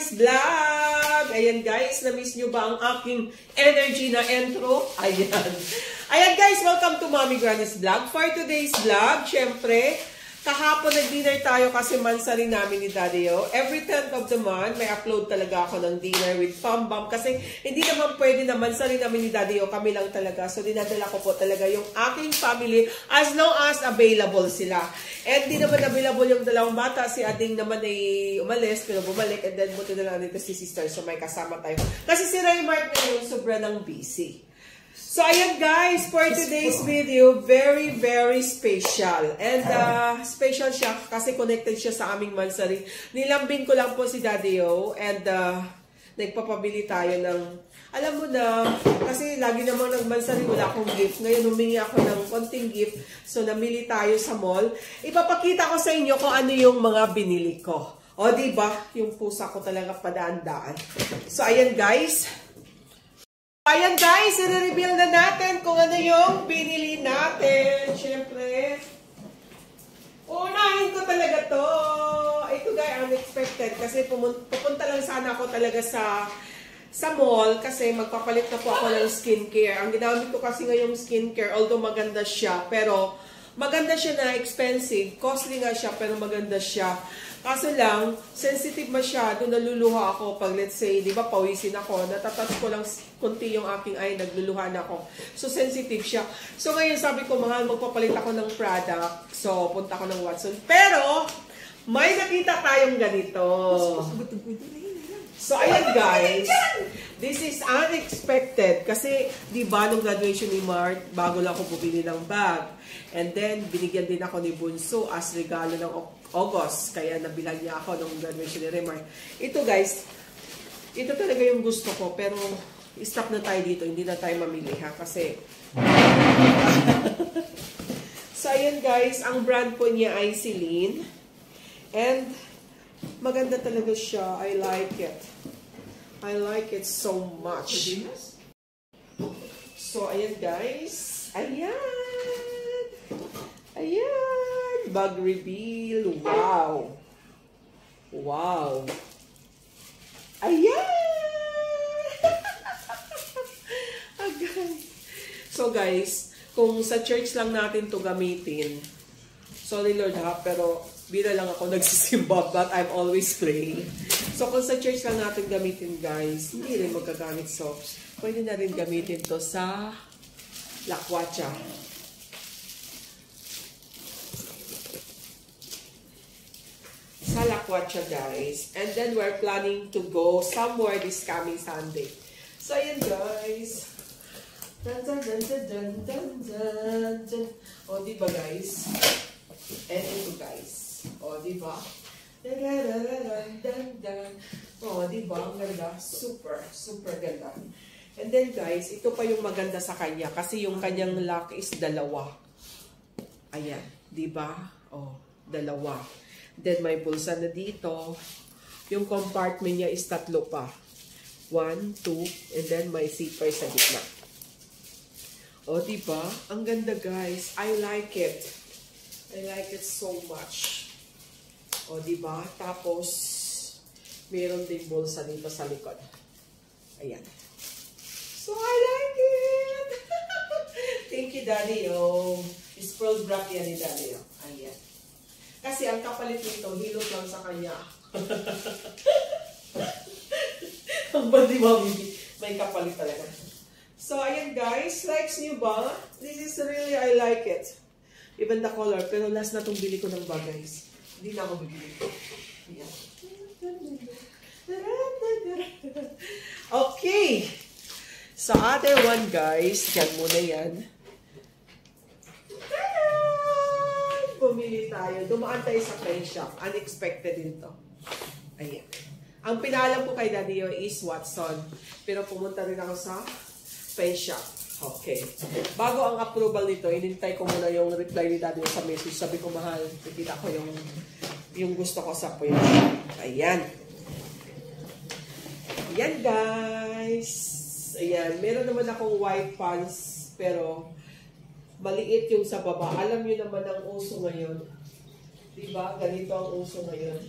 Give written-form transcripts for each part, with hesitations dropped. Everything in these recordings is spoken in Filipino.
Granny's Vlog! Ayan guys, na-miss nyo ba ang aking energy na intro? Ayan. Ayan guys, welcome to Mommy Granny's Vlog. For today's vlog, syempre, kahapon nag-dinner tayo kasi mansari namin ni Daddy O. Every 10th of the month, may upload talaga ako ng dinner with Pambam. Kasi hindi naman pwede na mansari namin ni Daddy O. Kami lang talaga. So, dinadala ko po talaga yung aking family as long as available sila. And di naman available yung dalawang bata. Si Ading naman ay umalis, pero bumalik. And then, buti na lang dito si sister. So, may kasama tayo. Kasi si Raymart ngayon, sobra ng busy. So, ayan guys, for today's video, very, very special. And special siya kasi connected siya sa aming mansari. Nilambing ko lang po si Daddy O and nagpapabili tayo ng, alam mo na, kasi lagi namang nagmansari, wala akong gift. Ngayon, humingi ako ng konting gift. So, namili tayo sa mall. Ipapakita ko sa inyo kung ano yung mga binili ko. O, diba? Yung pusa ko talaga padaan-daan. So, ayan guys. Ayan guys, i-reveal na natin kung ano yung binili natin. Siyempre, unahin ko talaga to. Ito guys, unexpected. Kasi pupunta lang sana ako talaga sa mall kasi magpapalit na po ako ng skincare. Ang ginamit ko kasi ngayong skincare, although maganda siya, pero maganda siya na expensive. Costly nga siya, pero maganda siya. Kaso lang, sensitive masyado, naluluha ako pag let's say, di ba, pawisin ako, natatouch ko lang konti yung aking eye, nagluluhan ako. So, sensitive siya. So, ngayon sabi ko, mahal, magpapalit ako ng product. So, punta ko ng Watson. Pero, may nakita tayong ganito. So, ayan guys. This is unexpected. Kasi, di ba, nung graduation ni Mart, bago lang ako bumili ng bag. And then, binigyan din ako ni Bunso as regalo ng August. Kaya nabilang niya ako nung graduation ni Remar. Ito guys, ito talaga yung gusto ko. Pero, stop na tayo dito. Hindi na tayo mamili ha. Kasi, so, ayan guys, ang brand po niya ay Celine. And, maganda talaga siya. I like it. I like it so much. So, ayan guys. Ayan. Ayan. Bag reveal. Wow. Wow. Ayan. So guys, kung sa church lang natin to gamitin, sorry Lord ha, pero bira lang ako nagsisimba, but I'm always praying. So kung sa church lang natin gamitin guys, hindi rin magkagamit. So, pwede na rin gamitin to sa lakwatsa. Sa lakwatsa guys. And then we're planning to go somewhere this coming Sunday. So ayan guys. Dun, dun, dun, dun, dun, dun, dun, dun. O diba guys? And ito guys. O diba? O diba? Ang ganda. Super, super ganda. And then guys, ito pa yung maganda sa kanya. Kasi yung kanyang lock is dalawa. Ayan. Diba? O, dalawa. Then, may bulsa na dito. Yung compartment niya is tatlo pa. 1, 2, and then may zipper sa gitna. O, diba? Ang ganda, guys. I like it. I like it so much. O, diba? Tapos, meron ding bulsa dito sa likod. Ayan. So, I like it! Thank you, Daddy. O, Sproul Brack yan ni Daddy. O. Ayan. Kasi ang kapalit nito, hilot lang sa kanya. Ang bandi mami, may kapalit talaga. So, ayan guys, likes nyo ba? This is really, I like it. Even the color, pero last na itong bili ko ng bag guys. Hindi na ako bibili. Ayan. Okay. So, other one guys, yan muna yan. Pumili tayo. Dumaan tayo sa French shop. Unexpected din to. Ayan. Ang pinalam ko kay Daddy O is Watson. Pero pumunta rin ako sa French shop. Okay. Bago ang approval nito, inintay ko muna yung reply ni Daddy O sa message. Sabi ko, mahal, nakita ko yung gusto ko sa French shop. Ayan. Ayan, guys. Ayan. Meron naman akong white pants, pero maliit yung sa baba. Alam niyo naman ang uso ngayon. Diba? Ganito ang uso ngayon.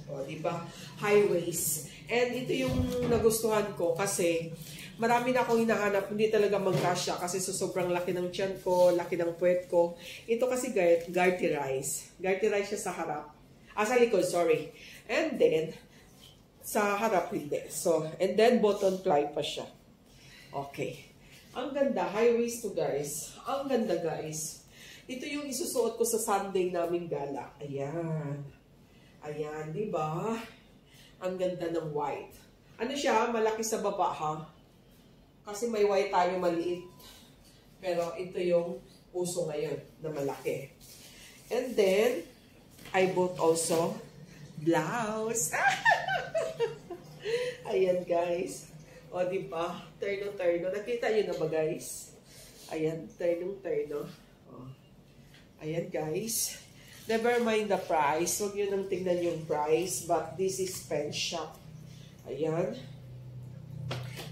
O, diba? High waist. And ito yung nagustuhan ko kasi marami na akong hinahanap, hindi talaga magkasya kasi sobrang laki ng tiyan ko, laki ng puwet ko. Ito kasi Garty rice. Garty rice siya sa harap. Sa likod, sorry. And then, sa harap hindi. So, and then button ply pa siya. Okay. Ang ganda. High waist to guys. Ang ganda guys. Ito yung isusuot ko sa Sunday naming gala. Ayan. Ayan, di ba? Ang ganda ng white. Ano siya? Malaki sa baba, ha? Kasi may white tayo maliit. Pero ito yung puso ngayon na malaki. And then, I bought also blouse. Ayan, guys. O, di ba? Terno-terno. Nakita nyo na ba, guys? Ayan, ternong-terno. O. Ayan, guys. Never mind the price. Huwag nyo nang tingnan yung price. But this is pen shop. Ayan.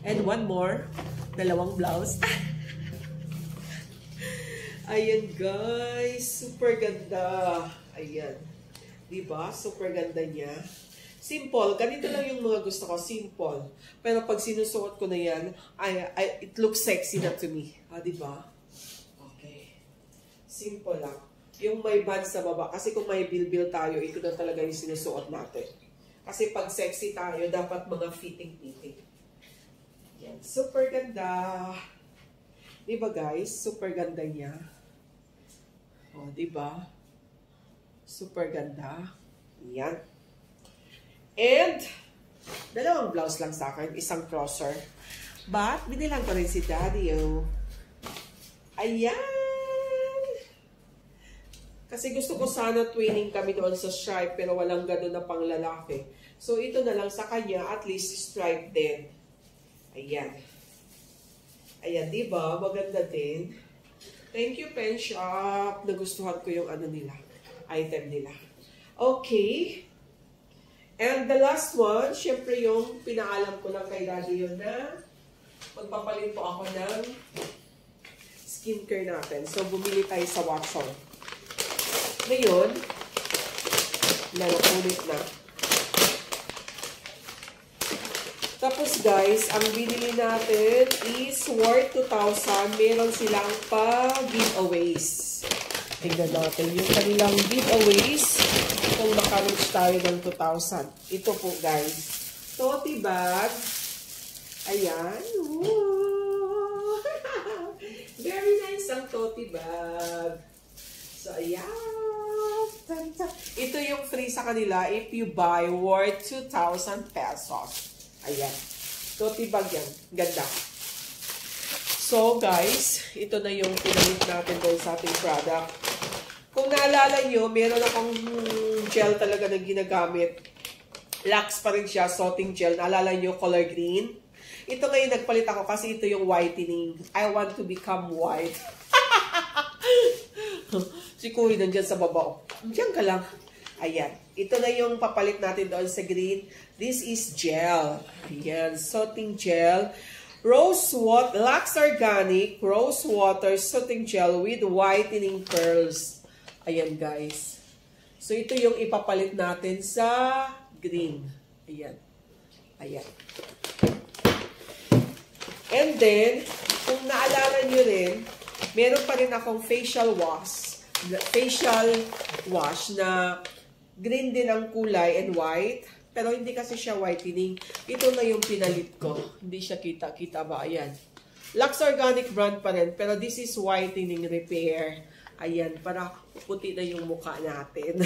And one more. Dalawang blouse. Ayan, guys. Super ganda. Ayan. Diba? Super ganda niya. Simple. Ganito lang yung mga gusto ko. Simple. Pero pag sinusuot ko na yan, it looks sexy na to me. Diba? Okay. Simple lang. Yung may band sa baba. Kasi kung may bilbil tayo, ito na talaga yung sinusuot natin. Kasi pag sexy tayo, dapat mga fitting-fitting. Yan. Super ganda. Diba guys? Super ganda niya. O, diba? Super ganda. Yan. And, dalawang blouse lang sa akin. Isang crosser. But, binilang ko rin si Daddy, oh. Ayan. Kasi gusto ko sana twinning kami doon sa stripe pero walang gano'n na pang lalaki. So, ito na lang sa kanya, at least stripe din. Ayan. Ayan, diba? Maganda din. Thank you, Pen Shop. Nagustuhan ko yung ano nila, item nila. Okay. And the last one, syempre yung pinaalam ko lang kay Daddy yun na magpapalit po ako ng skincare natin. So, bumili tayo sa Watson. Ngayon, ulit na. Tapos guys, ang binili natin is worth 2,000. Meron silang pa-giveaways. Tingnan natin yung kanilang giveaways kung maka-reach tayo ng 2,000. Ito po guys. Tote bag. Ayan. Very nice ang tote bag. So, ayan. Ito yung free sa kanila if you buy worth 2,000 pesos. Ayan. Tote bag yan. Ganda. So, guys, ito na yung pinamit natin doon sa ating product. Kung naalala nyo, meron akong gel talaga na ginagamit. Lux pa rin siya, Soothing Gel. Naalala nyo, color green. Ito ngayon nagpalit ako kasi ito yung whitening. I want to become white. Si Kuya nandyan sa baba. Diyan ka lang. Ayan. Ito na yung papalit natin doon sa green. This is gel. Ayan. Soothing Gel. Rose Water. Lux Organic. Rose Water Soothing Gel with whitening pearls. Ayan, guys. So, ito yung ipapalit natin sa green. Ayan. Ayan. And then, kung naalala nyo rin, meron pa rin akong facial wash na green din ang kulay and white. Pero hindi kasi siya whitening. Ito na yung pinalit ko. Hindi siya kita-kita ba? Ayan. Lux Organic brand pa rin. Pero this is whitening repair. Ayan. Para puti na yung mukha natin.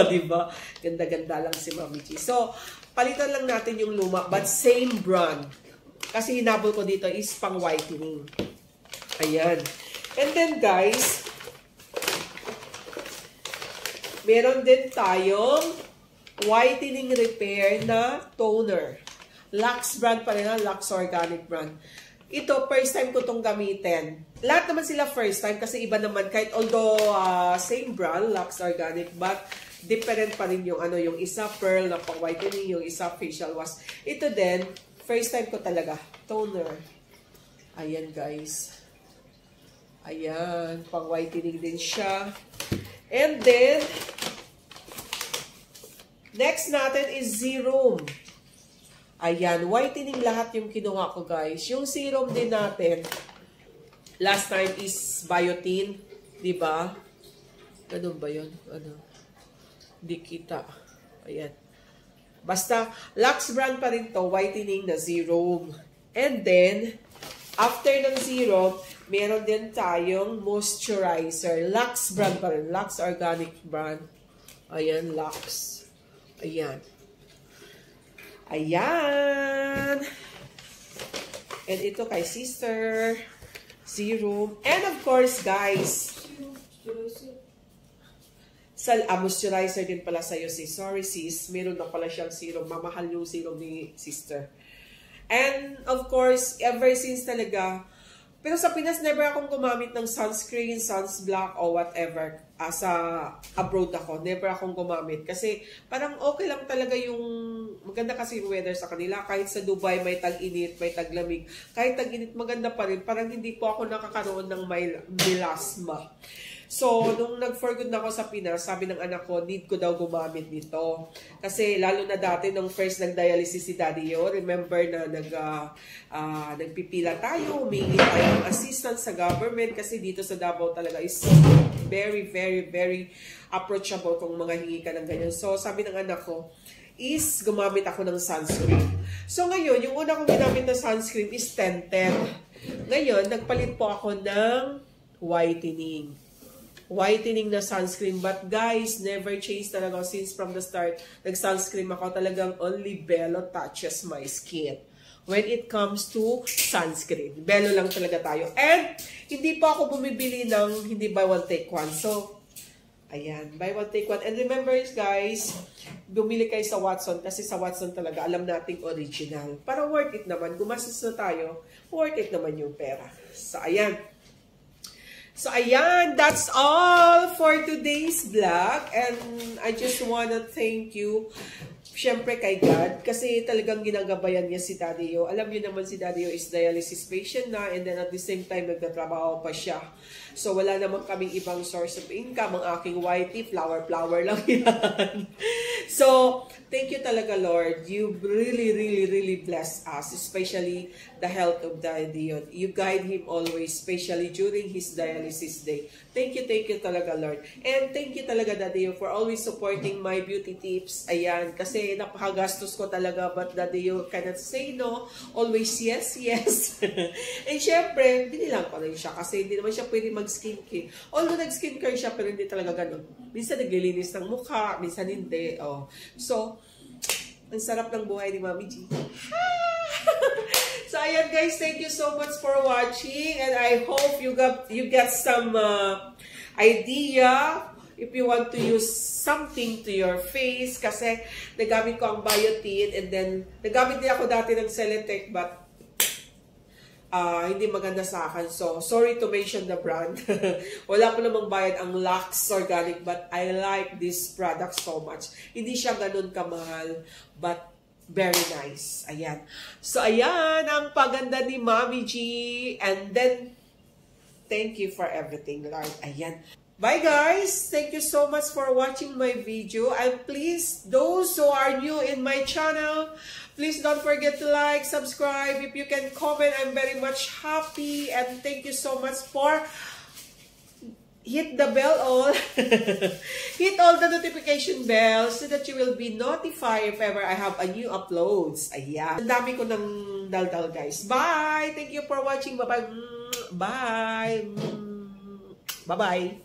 Diba? Ganda-ganda lang si Mami G. So, palitan lang natin yung luma. But same brand. Kasi hinabol ko dito is pang whitening. Ayan. And then guys, meron din tayong whitening repair na toner. Lux brand pa rin, Lux Organic brand. Ito, first time ko itong gamitin. Lahat naman sila first time kasi iba naman kahit although same brand, Lux Organic, but different pa rin yung ano, yung isa pearl na pang whitening, yung isa facial wash. Ito din, first time ko talaga, toner. Ayan guys. Ayan, pang whitening din siya. And then, next natin is Serum. Ayan, whitening lahat yung kinuha ko, guys. Yung serum din natin, last time is biotin, di ba? Ganun ba yun? Ano? Di kita. Ayan. Basta, Lux brand pa rin to, whitening na serum. And then, after ng serum, meron din tayong moisturizer. Lux brand pa rin. Lux Organic brand. Ayan, Lux. Ayan. Ayan. And ito kay sister. Serum. And of course, guys, moisturizer din pala sa'yo, sis. Sorry, sis. Meron na pala siyang serum. Mamahal yung serum ni sister. And of course, ever since talaga, pero sa Pinas, never akong gumamit ng sunscreen, sunsblock, or whatever. Sa abroad ako, never akong gumamit. Kasi parang okay lang talaga yung, maganda kasi yung weather sa kanila. Kahit sa Dubai, may tag-init, may taglamig. Kahit tag-init, maganda pa rin. Parang hindi po ako nakakaroon ng melasma. So, nung nag-for good na ako sa Pinas, sabi ng anak ko, need ko daw gumamit nito. Kasi lalo na dati, nung first nag-dialysis si Daddy Yo, remember na nagpipila tayo, humingi tayo ng assistance sa government kasi dito sa Davao talaga is very, very, very approachable kung mga hingi ka ng ganyan. So, sabi ng anak ko, is gumamit ako ng sunscreen. So, ngayon, yung una kong ginamit na sunscreen is 1010. Ngayon, nagpalit po ako ng whitening na sunscreen. But guys, never change talaga since from the start. Nag-sunscreen ako, talagang only Bello touches my skin when it comes to sunscreen. Bello lang talaga tayo. And hindi pa ako bumibili ng hindi buy one take one. So, ayan, buy one take one. And remember guys, bumili kayo sa Watson kasi sa Watson talaga alam nating original. Para worth it naman. Gumastos na tayo, worth it naman yung pera. So, ayan. So, ayan, that's all for today's vlog. And I just wanna thank you, syempre kay God, kasi talagang ginagabayan niya si Daddy Yo. Alam niyo naman si Daddy Yo is dialysis patient na, and then at the same time, nagtatrabaho pa siya. So, wala naman kaming ibang source of income. Ang aking whitey, flower lang yan. So, thank you talaga, Lord. You really bless us, especially the health of Daddy Yo. You guide him always, especially during his dialysis day. Thank you talaga, Lord. And thank you talaga, Daddy Yo, for always supporting my beauty tips. Ayan, kasi napakagastos ko talaga, but Daddy Yo cannot say no. Always yes. And syempre, binilang ko rin siya kasi hindi naman siya pwede mag-skincare. Although nag-skincare siya, pero hindi talaga ganun. Minsan naglilinis ng mukha, minsan hindi. Oh. So, ang sarap ng buhay ni Mami G. So, ayan guys, thank you so much for watching. And I hope you get some idea if you want to use something to your face. Kasi nagamit ko ang biotin, and then nagamit din ako dati ng Celetec, but hindi maganda sa akin. So, sorry to mention the brand. Wala ko namang bayad ang Lux Organic, but I like this product so much. Hindi siya ganun kamahal, but very nice. Ayan. So, ayan ang paganda ni Mami G. And then, thank you for everything, Lord. Ayan. Bye guys! Thank you so much for watching my video. And please, those who are new in my channel, please don't forget to like, subscribe. If you can comment, I'm very much happy. And thank you so much for hit the bell all. Hit all the notification bells so that you will be notified if ever I have a new uploads. Ayan. Ang dami ko ng daldal guys. Bye! Thank you for watching. Bye-bye. Bye! Bye-bye.